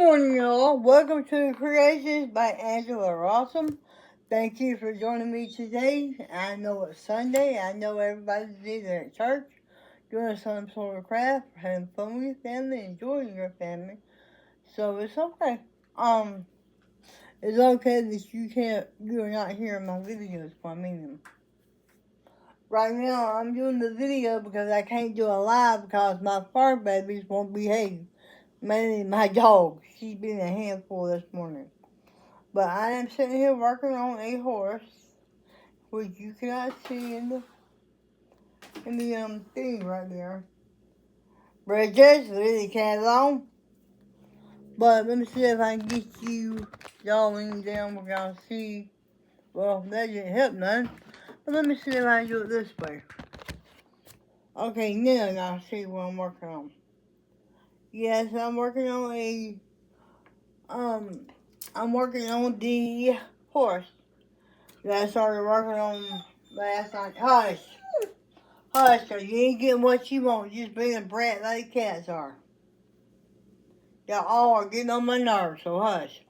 morning, y'all. Welcome to Creations by Angela Rossum. Thank you for joining me today. I know it's Sunday. I know everybody's either at church, doing some sort of craft, having fun with your family, enjoying your family. So it's okay. Um, it's okay that you're not hearing my videos for a minute. Right now, I'm doing the video because I can't do a live because my fur babies won't behave. Mainly my dog. She's been a handful this morning. But I am sitting here working on a horse, which you cannot see in the thing right there. But it's just really kind of long. But let me see if I can get y'all leaning down. We're gonna see. Well, that didn't help none. But let me see if I can do it this way. Okay, now y'all see what I'm working on. Yes, I'm working on I'm working on the horse that I started working on last night. Hush! Hush, cause you ain't getting what you want. Just being a brat like cats are. Y'all all are getting on my nerves, so hush.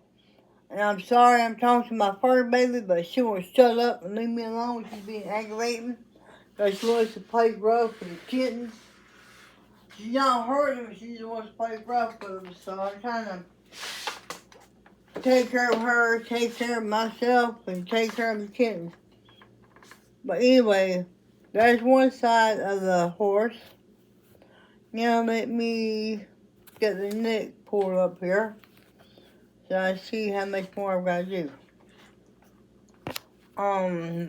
And I'm sorry I'm talking to my fur baby, but she won't shut up and leave me alone. She's being aggravating. Because she wants to play rough with the kittens. She's not hurting them, she just wants to play rough with them. So I'm trying to take care of her, take care of myself, and take care of the kittens. But anyway, there's one side of the horse. Now let me get the neck pulled up here so I see how much more I've got to do.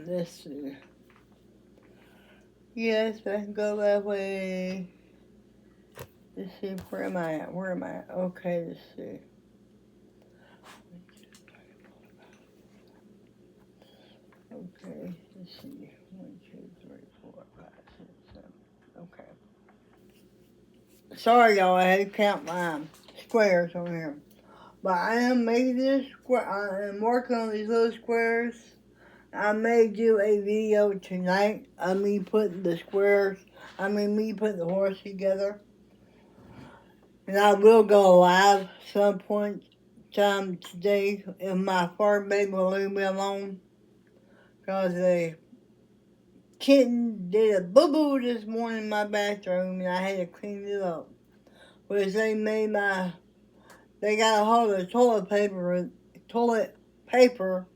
Let's see. Yes, I can go that way. Let's see, where am I at? Where am I at? Okay, let's see. Okay, let's see. 1, 2, 3, 4, 5, 6, 7. Okay. Sorry, y'all, I had to count my squares on here. But I am making this square. I am working on these little squares. I may do a video tonight of me putting the squares. Me putting the horse together. And I will go live some point time today if my fur baby will leave me alone. Because a kitten did a boo-boo this morning in my bathroom and I had to clean it up. Which they got a hold of toilet paper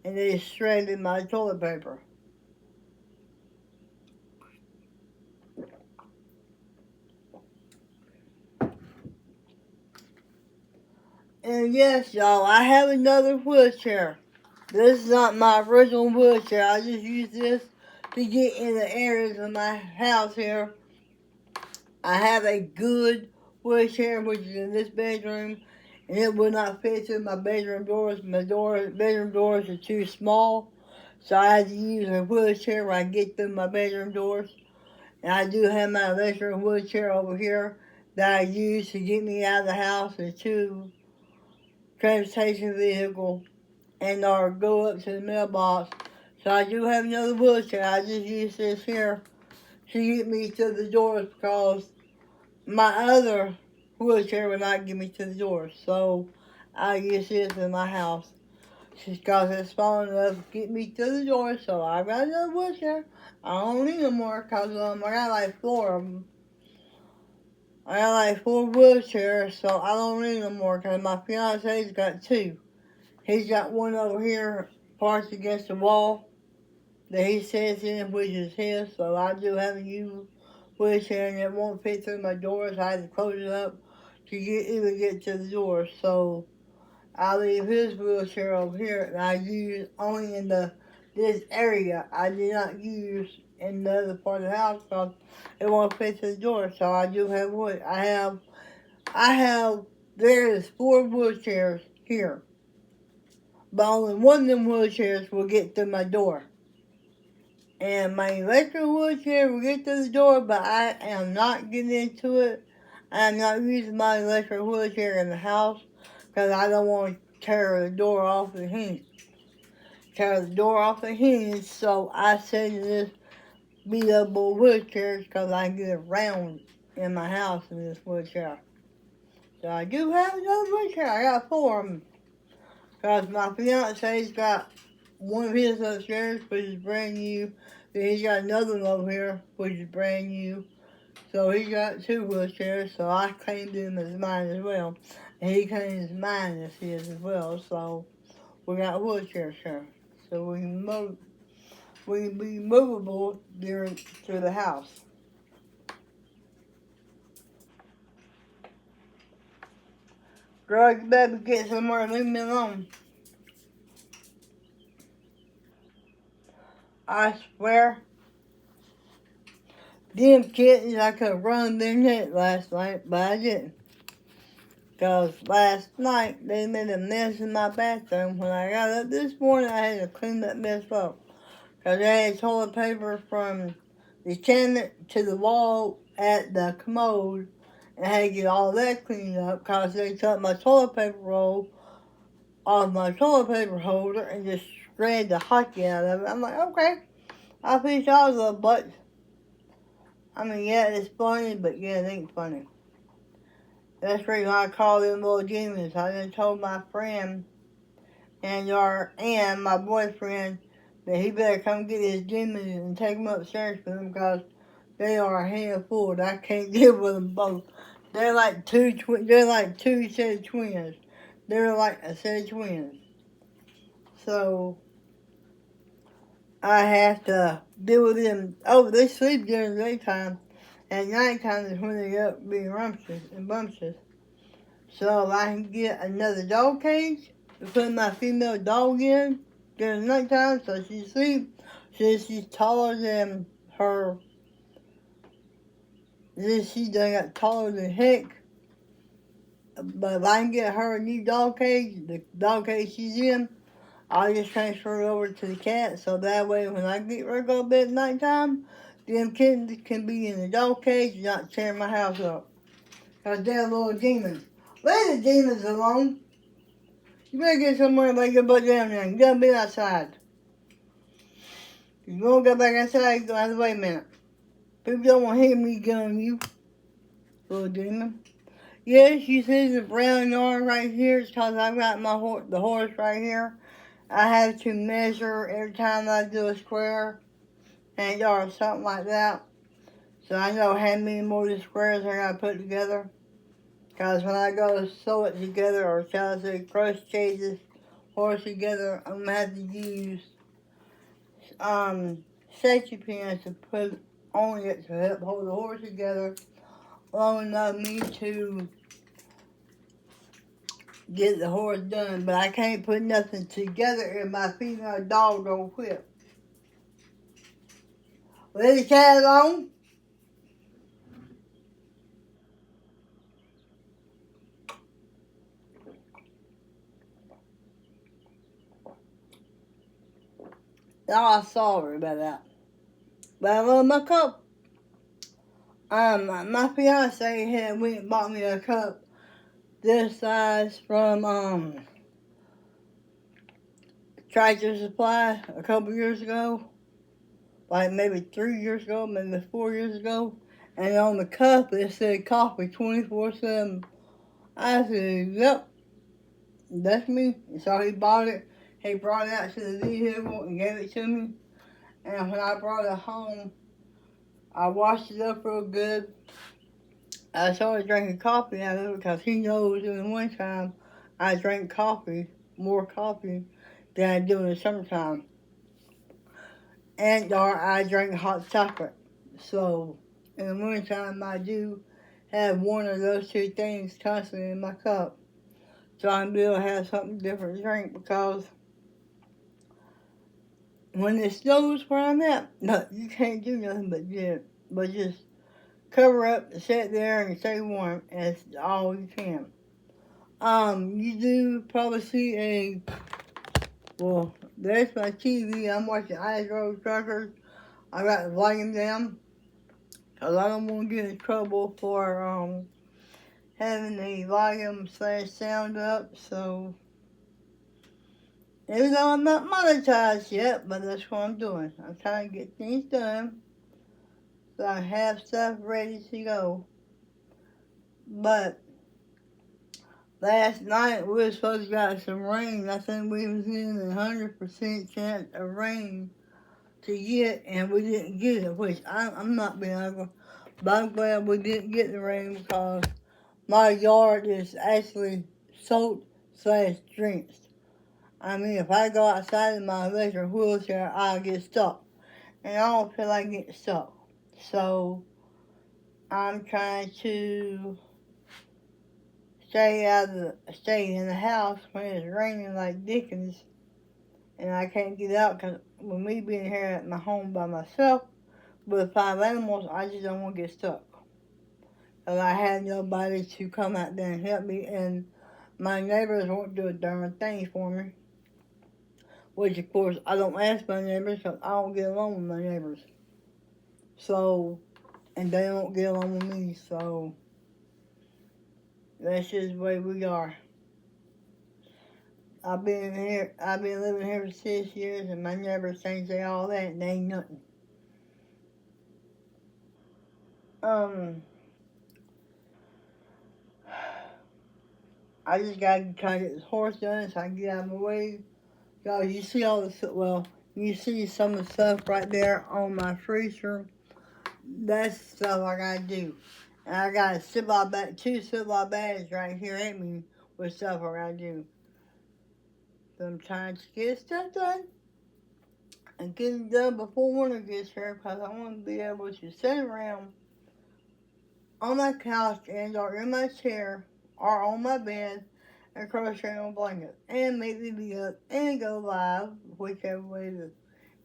and they shredded my toilet paper. And yes, y'all, I have another wheelchair. This is not my original wheelchair. I just use this to get in the areas of my house here. I have a good wheelchair, which is in this bedroom, and it will not fit through my bedroom doors. Bedroom doors are too small, so I have to use a wheelchair when I get through my bedroom doors. And I do have my electric wheelchair over here that I use to get me out of the house. The two transportation vehicle and or go up to the mailbox. So I do have another wheelchair. I just use this here to get me to the doors because my other wheelchair would not get me to the doors. So I use this in my house. Just because it's small enough to get me to the door. So I got another wheelchair. I don't need no more because I got like 4 of them. I got like 4 wheelchairs, so I don't need no more because my fiance's got 2. He's got one over here parked against the wall that he sits in, which is his, so I do have a new wheelchair and it won't fit through my doors. I had to close it up to even get to the door. So I leave his wheelchair over here and I use only in this area. I do not use in the other part of the house because it won't fit to the door. So I do have wood. There is 4 wheelchairs here. But only one of them wheelchairs will get through my door. And my electric wheelchair will get through the door, but I am not getting into it. I am not using my electric wheelchair in the house because I don't want to tear the door off the hinge. So I set this beat-up wheelchair because I can get around in my house in this wheelchair. So I do have another wheelchair. I got 4 of them. Because my fiance's got one of his upstairs, which is brand new. Then he's got another one over here, which is brand new. So he got 2 wheelchairs, so I claimed him as mine as well. And he claims mine as his as well. So we got wheelchairs here. So we can be movable through the house. Girl, you better get somewhere and leave me alone. I swear, them kittens, I could run their neck last night, but I didn't. Because last night, they made a mess in my bathroom. When I got up this morning, I had to clean that mess up. Because they had toilet paper from the cabinet to the wall at the commode. And I had to get all that cleaned up because they took my toilet paper roll off my toilet paper holder and just shredded the hockey out of it. I'm like, okay, I'll fix y'all's little butts. I mean, yeah, it's funny, but yeah, it ain't funny. That's the reason I call them little demons. I done told my friend and my boyfriend that he better come get his demons and take them upstairs for them because they are a handful. I can't deal with them both. They're like two set of twins. They're like a set of twins. So I have to deal with them. Oh, they sleep during the daytime. At nighttime is when they get up being bumptious. So if I can get another dog cage to put my female dog in during the nighttime so she sleeps. Since she's taller than her, since she done got taller than heck. But if I can get her a new dog cage, the dog cage she's in, I'll just transfer it over to the cat so that way when I get ready to go to bed at nighttime, them kittens can be in the dog cage and not tear my house up. Because they're little demons. Leave the demons alone. You better get somewhere and lay your butt down there. You gotta be outside. If you won't go back outside, you're gonna have to wait a minute. People don't want to hear me get on you, little demon. Yes, you see the brown yard right here. It's because I've got the horse right here. I have to measure every time I do a square and or something like that. So I know how many more of the squares I gotta put together. Because when I go to sew it together or shall I say crochet this horse together, I'm gonna have to use safety pins to put on it to help hold the horse together long enough me to get the horse done. But I can't put nothing together if my female dog don't quit. Leave the cat alone. Oh, sorry about that. But I love my cup. My fiance had went and bought me a cup this size from Tractor Supply a couple years ago. Like maybe 3 years ago, maybe 4 years ago. And on the cup it said coffee 24/7. I said, yep, that's me. And so he bought it. He brought it out to the vehicle and gave it to me. And when I brought it home, I washed it up real good. I started drinking coffee out of it because he knows in the wintertime I drink more coffee than I do in the summertime. And or I drink hot chocolate. So in the wintertime I do have one of those two things constantly in my cup. So I can be able to have something different to drink because when it snows where I'm at, no, you can't do nothing but just cover up, sit there, and stay warm. And that's all you can. You do probably see well, there's my TV. I'm watching Ice Road Truckers. I got the volume down because I don't want to get in trouble for having the volume/sound up. So even though I'm not monetized yet, but that's what I'm doing. I'm trying to get things done so I have stuff ready to go. But Last night we were supposed to get some rain. I think we was in a 100% chance of rain to get, and we didn't get it, which I'm not being ugly. But I'm glad we didn't get the rain because my yard is actually soaked slash drenched. I mean, if I go outside in my electric wheelchair, I'll get stuck. And I don't feel like getting stuck. So I'm trying to stay in the house when it's raining like dickens, and I can't get out because with me being here at my home by myself with 5 animals, I just don't want to get stuck. And I had nobody to come out there and help me, and my neighbors won't do a darn thing for me. Which, of course, I don't ask my neighbors because I don't get along with my neighbors. So, and they don't get along with me, so that's just the way we are. I've been living here for 6 years, and my neighbors think they all that, and they ain't nothing. I just gotta try to get this horse done so I can get out of my way. Y'all, you see all this, well, you see some of the stuff right there on my freezer. That's stuff I gotta do. And I got a two Ziploc bags right here at me with stuff I gotta do. So I'm trying to get stuff done and get it done before winter gets here because I want to be able to sit around on my couch and or in my chair or on my bed and crochet on a blanket and make the video and go live, whichever way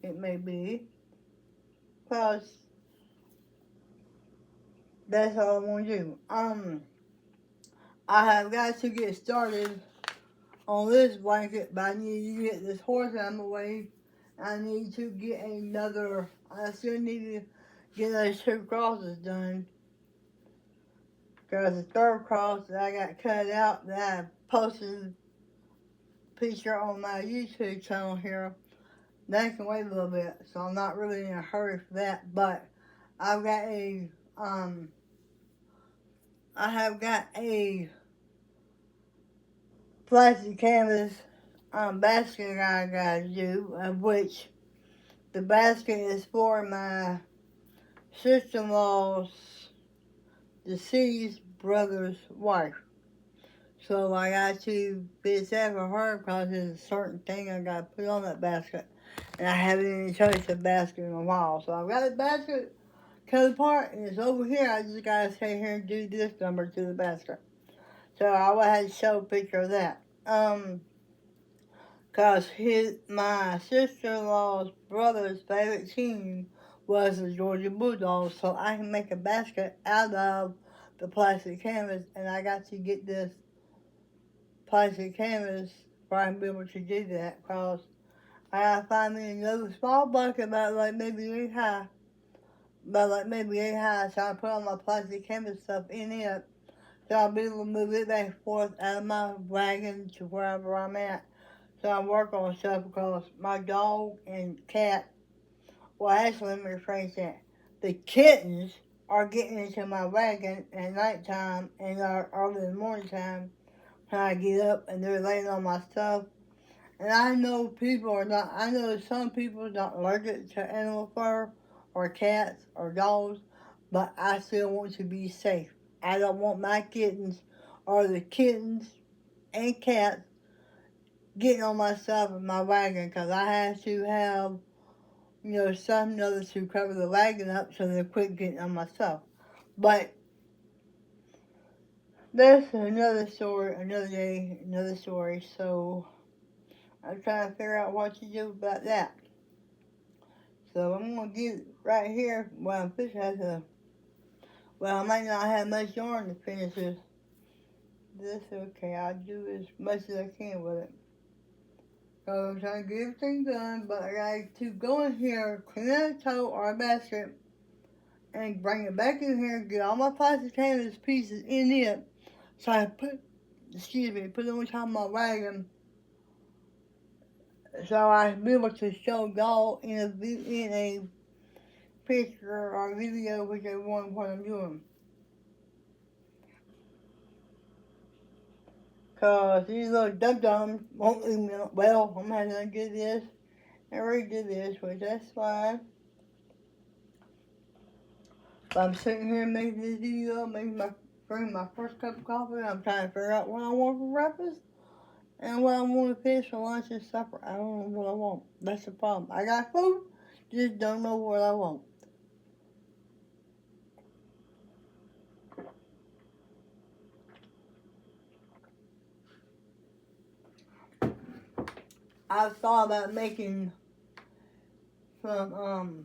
it may be. Because that's all I want to do. I have got to get started on this blanket, but I need to get this horse out of the way. I need to get I still need to get those 2 crosses done. Because the 3rd cross that I got cut out that I posted a picture on my YouTube channel here, that can wait a little bit. So I'm not really in a hurry for that. But I've got I have got a plastic canvas basket I gotta do, of which the basket is for my sister-in-law's deceased brother's wife. So I got to be sad for her because there's a certain thing I got to put on that basket. And I haven't even touched the basket in a while. So I've got the basket cut apart and it's over here. I just got to stay here and do this number to the basket. So I will have to show a picture of that. Because my sister-in-law's brother's favorite team was the Georgia Bulldogs, so I can make a basket out of the plastic canvas, and I got to get this plastic canvas for I can be able to do that, because I gotta find me another small bucket about like maybe 8 high, so I put all my plastic canvas stuff in it, so I'll be able to move it back and forth out of my wagon to wherever I'm at. So I work on stuff because my dog and cat, well actually let me rephrase that. The kittens are getting into my wagon at nighttime and early in the morning time when I get up and they're laying on my stuff. And I know some people are not allergic to animal fur or cats or dogs, but I still want to be safe. I don't want my kittens or the kittens and cats getting on my stuff in my wagon because I have to have, something other to cover the wagon up so they quit getting on my stuff. But that's another story, another day, another story. So I'm trying to figure out what to do about that. So I'm gonna get right here. Well, I'm fixing to. Well, I might not have much yarn to finish this. This okay. I'll do as much as I can with it. So I'm trying to get everything done, but I got to go in here, clean out a tote or a basket, and bring it back in here, get all my plastic canvas pieces in it, so I put it on top of my wagon, so I can be able to show y'all in a picture or video, whichever one what I'm doing. Cause these little dum-dums won't leave me alone. Well, I'm gonna have to do this and redo this, which that's fine. But I'm sitting here making this video, bringing my first cup of coffee. I'm trying to figure out what I want for breakfast and what I want to finish for lunch and supper. I don't know what I want. That's the problem. I got food, just don't know what I want. I thought about making some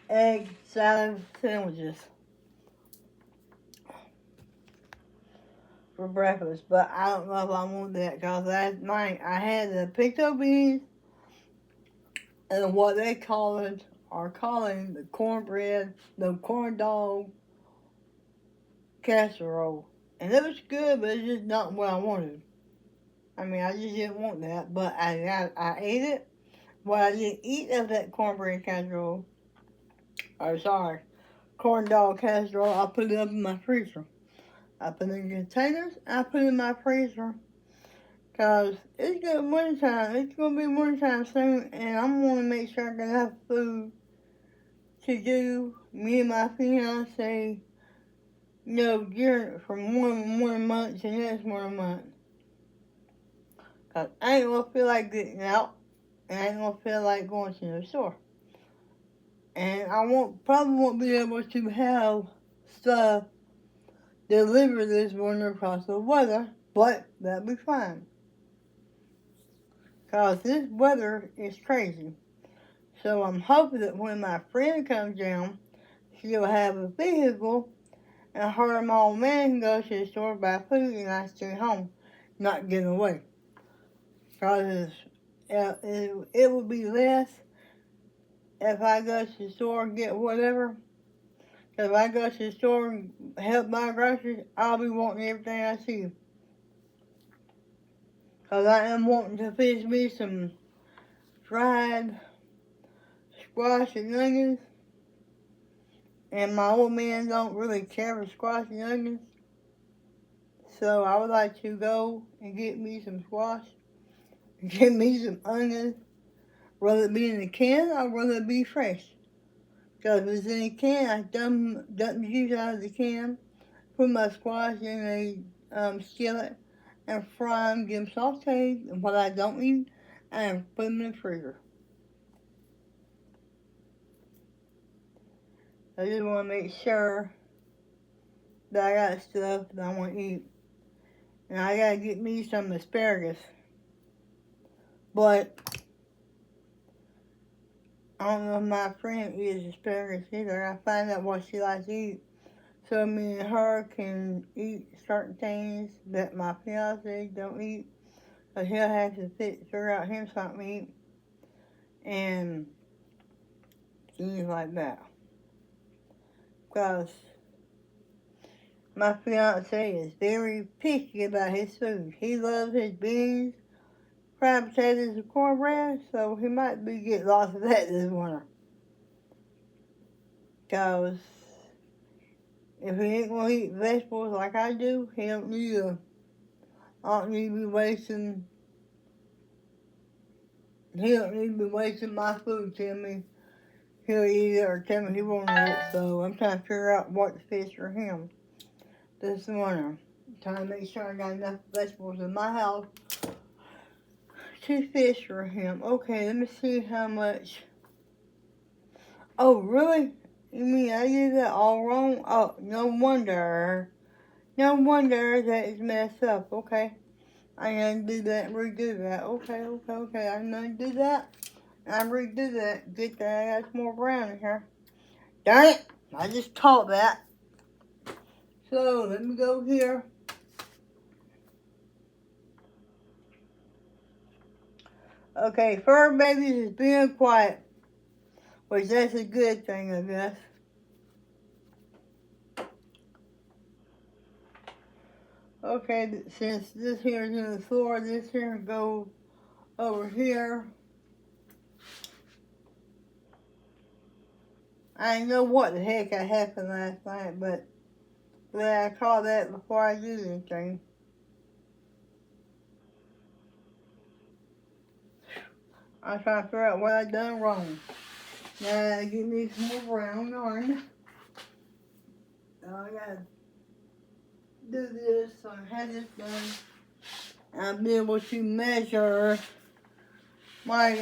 egg salad sandwiches for breakfast, but I don't know if I want that because last night I had the pinto beans and what they calling the cornbread, the corn dog casserole, and it was good, but it's just not what I wanted. I mean, I just didn't want that, but I ate it. What I didn't eat of that cornbread casserole, or sorry, corn dog casserole, I put it up in my freezer. I put it in containers, I put it in my freezer, because it's getting wintertime. It's going to be wintertime soon, and I'm going to make sure I can have food to do. Me and my fiance, from one month to next one month. Because I ain't going to feel like getting out, and I ain't going to feel like going to the store. And I probably won't be able to have stuff delivered this winter because of the weather, but that'll be fine. Because this weather is crazy. So I'm hoping that when my friend comes down, she'll have a vehicle and her and my old man can go to the store, buy food, and I stay home, not get away. Because it would be less if I go to the store and get whatever. Because if I go to the store and help buy groceries, I'll be wanting everything I see. Because I am wanting to fix me some fried squash and onions. And my old man don't really care for squash and onions. So I would like to go and get me some squash, get me some onions, whether it be in a can or whether it be fresh. Because if it's in a can, I dump the juice out of the can, put my squash in a skillet, and fry them, get them sauteed, and what I don't eat, and put them in the freezer. I just want to make sure that I got stuff that I want to eat. And I gotta get me some asparagus. But I don't know if my friend eats asparagus either. I find out what she likes to eat. So me and her can eat certain things that my fiance don't eat. So he'll have to figure out him something to eat. And things like that. Because my fiance is very picky about his food. He loves his beans, fried potatoes, and cornbread, so he might be getting lots of that this winter. Because if he ain't gonna eat vegetables like I do, I don't need to be wasting my food. Tell me he'll eat it or tell me he won't eat it. So I'm trying to figure out what to fish for him this winter. Trying to make sure I got enough vegetables in my house to fish for him. Okay, let me see how much. Oh, really? You mean I did that all wrong? Oh, no wonder. No wonder that it's messed up. Okay. I'm gonna do that and redo that. Okay. I'm gonna do that. And redo that. Good thing I got some more brown in here. Darn it! I just caught that. So, let me go here. Okay, fur babies is being quiet. Which that's a good thing, I guess. Okay, since this here is in the floor, this here go over here. I know what the heck happened last night, but I call that before I do anything. I'm trying to figure out what I done wrong. Now I gotta get me some more brown yarn. So I gotta do this so I have this done. I'll be able to measure my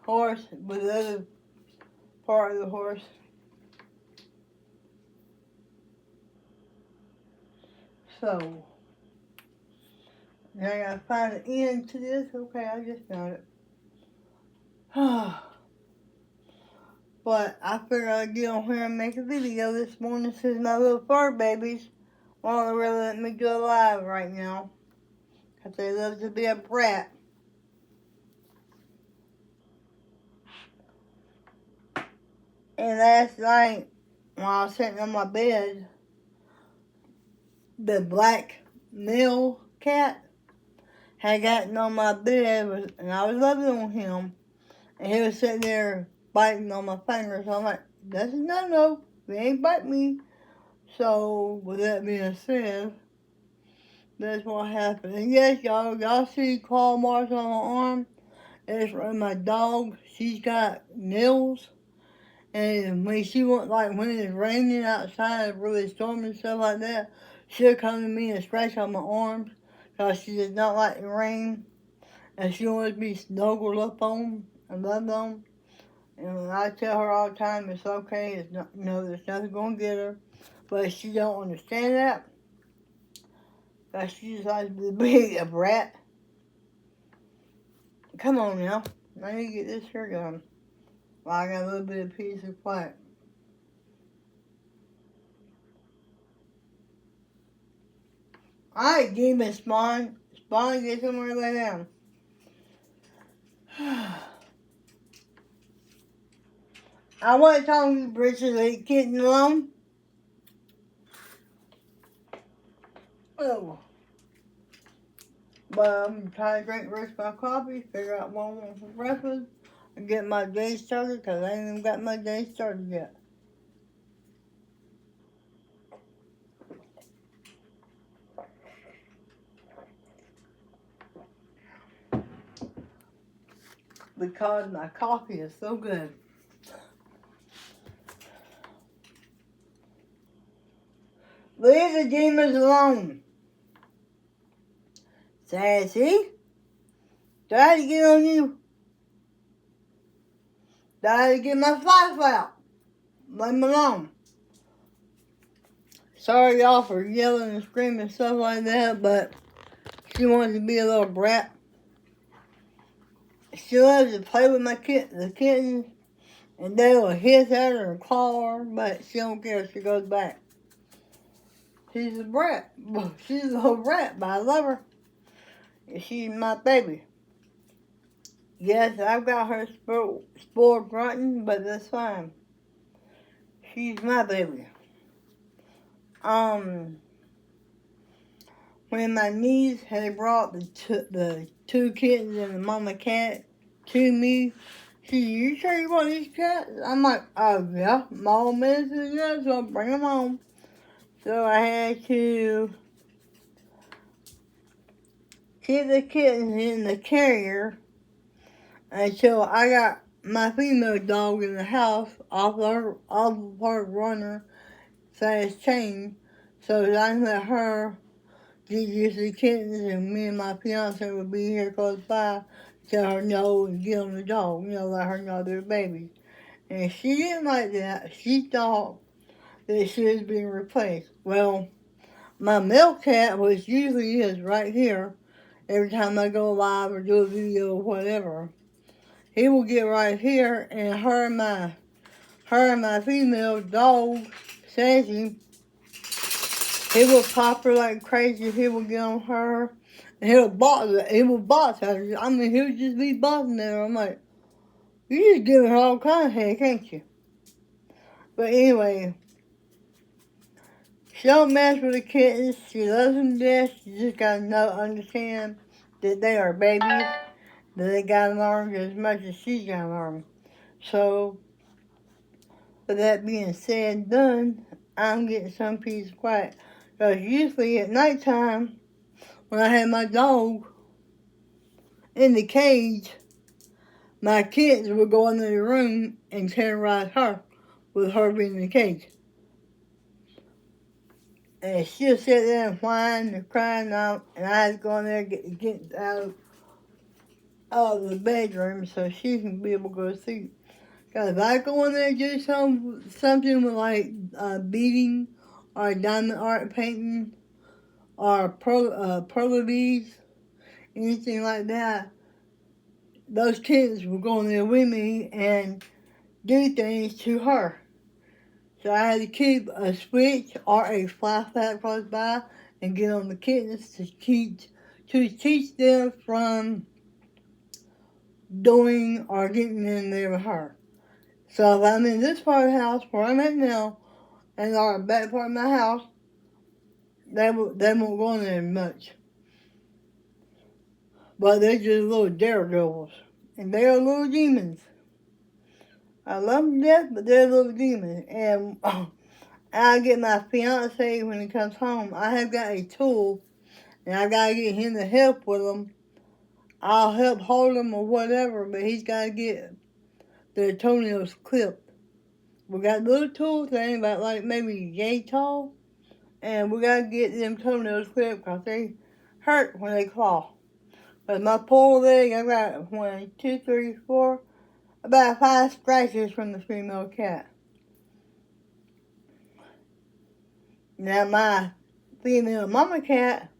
horse with the other part of the horse. So now I gotta find an end to this. Okay, I just found it. But I figured I'd get on here and make a video this morning since my little fur babies won't really let me go live right now. Because they love to be a brat. And last night, when I was sitting on my bed, the black male cat had gotten on my bed, and I was loving on him. And he was sitting there biting on my fingers. So I'm like, that's a no-no. He ain't bite me. So, with that being said, that's what happened. And yes, y'all see claw marks on my arm. It's from my dog. She's got nails. And when she went, like, when it's raining outside, really stormy and stuff like that, she'll come to me and scratch on my arms. Because she does not like the rain. And she wants to be snuggled up on and loved on. And I tell her all the time it's okay, it's not, there's nothing gonna get her. But she don't understand that. Cause she just likes to be a brat. Come on now. I need to get this here done. Well, I got a little bit of peace and quiet. Alright, Demon Spawn. Spawn, get somewhere to lay down. I want to talk to you, Bridget, like getting alone. Oh. But I'm trying to drink the rest of my coffee, figure out what I want for breakfast, and get my day started, because I ain't even got my day started yet. Because my coffee is so good. Leave the demons alone. Sassy, try to get on you. Try to get my flashlight out. Leave me alone. Sorry y'all for yelling and screaming and stuff like that, but she wants to be a little brat. She loves to play with the kittens, and they will hiss at her and claw her, but she don't care. She goes back. She's a brat. She's a little brat, but I love her. She's my baby. Yes, I've got her spoiled rotten, but that's fine. She's my baby. When my niece had brought the two kittens and the mama cat to me, she said, you sure you want these cats? I'm like, oh yeah, my old man said yeah, so bring them home. So I had to keep the kittens in the carrier until I got my female dog in the house off of her runner fast chain, so that I can let her get used to the kittens, and me and my fiance would be here close by, tell her no and get on the dog, let her know they're babies. And she didn't like that. She thought that she was being replaced. Well, my male cat, which usually is right here, every time I go live or do a video or whatever, he will get right here, and her and my female dog, Sassy, he will pop her like crazy. He will get on her, and he will box her. I mean, he would just be boxing her. I'm like, you just giving her all kinds of heck, ain't you? But anyway, she don't mess with the kittens. She loves them to death. She just gotta understand that they are babies, that they gotta learn as much as she's gotta learn. So, with that being said and done, I'm getting some peace and quiet. Because usually at nighttime, when I have my dog in the cage, my kids would go into the room and terrorize her with her being in the cage. And she'll sit there and whine and crying out, and I'd go in there and get out of the bedroom so she can be able to go to sleep. Because if I go in there and do something with like beading or diamond art painting or pearl beads, anything like that, those kids will go in there with me and do things to her. So I had to keep a switch or a flashlight close by and get on the kittens to teach them from doing or getting in there with her. So if I'm in this part of the house where I'm at now, and our back part of my house, they won't go in there much. But they're just little daredevils. And they're little demons. I love them to death, but they're little demons. And I get my fiance when he comes home. I have got a tool, and I gotta get him to help with them. I'll help hold them or whatever, but he's gotta get their toenails clipped. We got little tool thing about like maybe yay tall, and we gotta get them toenails clipped because they hurt when they claw. But my poor leg, I got 1, 2, 3, 4, about 5 scratches from the female cat. Now my female mama cat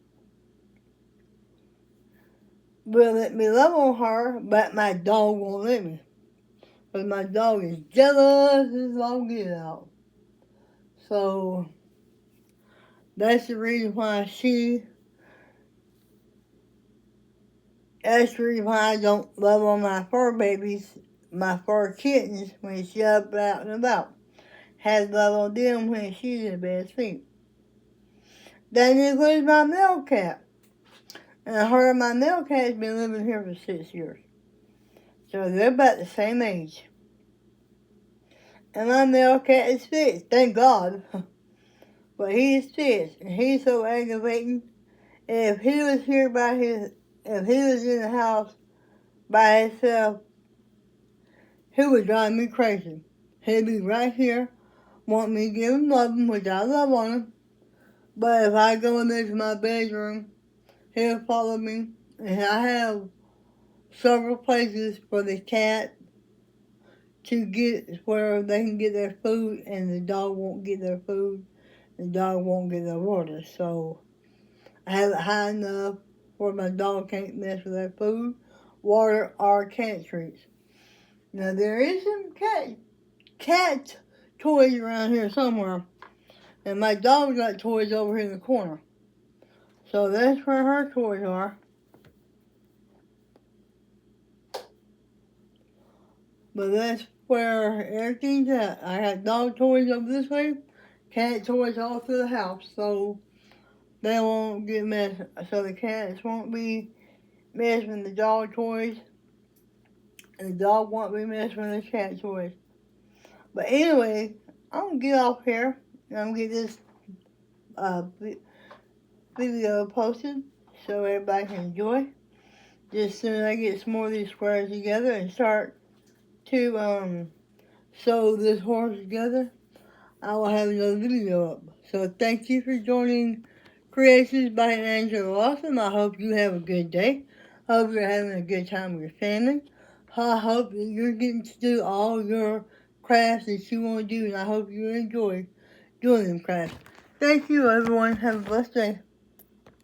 will let me love on her, but my dog won't let me. But my dog is jealous as all get out. So that's the reason why that's the reason why I don't love on my fur babies, my fur kittens, when she's up out and about. Has love on them when she's in bed asleep. That includes my male cat. And her and my male cat has been living here for 6 years. So they're about the same age. And my male cat is 6, thank God. But he is 6, and he's so aggravating. If he was if he was in the house by himself, he would drive me crazy. He'd be right here, want me to give him love, which I love on him. But if I go into my bedroom, he'll follow me. And I have several places for the cat to get where they can get their food, and the dog won't get their food. The dog won't get their water. So I have it high enough where my dog can't mess with their food, water, or cat treats. Now there is some cat toys around here somewhere, and my dog got toys over here in the corner. So that's where her toys are. But that's where everything's at. I got dog toys over this way, cat toys all through the house, so they won't get messed. So the cats won't be messing with the dog toys, and the dog won't be messing with the cat toys. But anyway, I'm gonna get off here, and I'm gonna get this video posted so everybody can enjoy. Just soon as I get some more of these squares together and start to sew this horse together, I will have another video up. So thank you for joining Creations by Angela Lawson. I hope you have a good day. I hope you're having a good time with your family. I hope that you're getting to do all your crafts that you want to do, and I hope you enjoy doing them crafts. Thank you, everyone. Have a blessed day.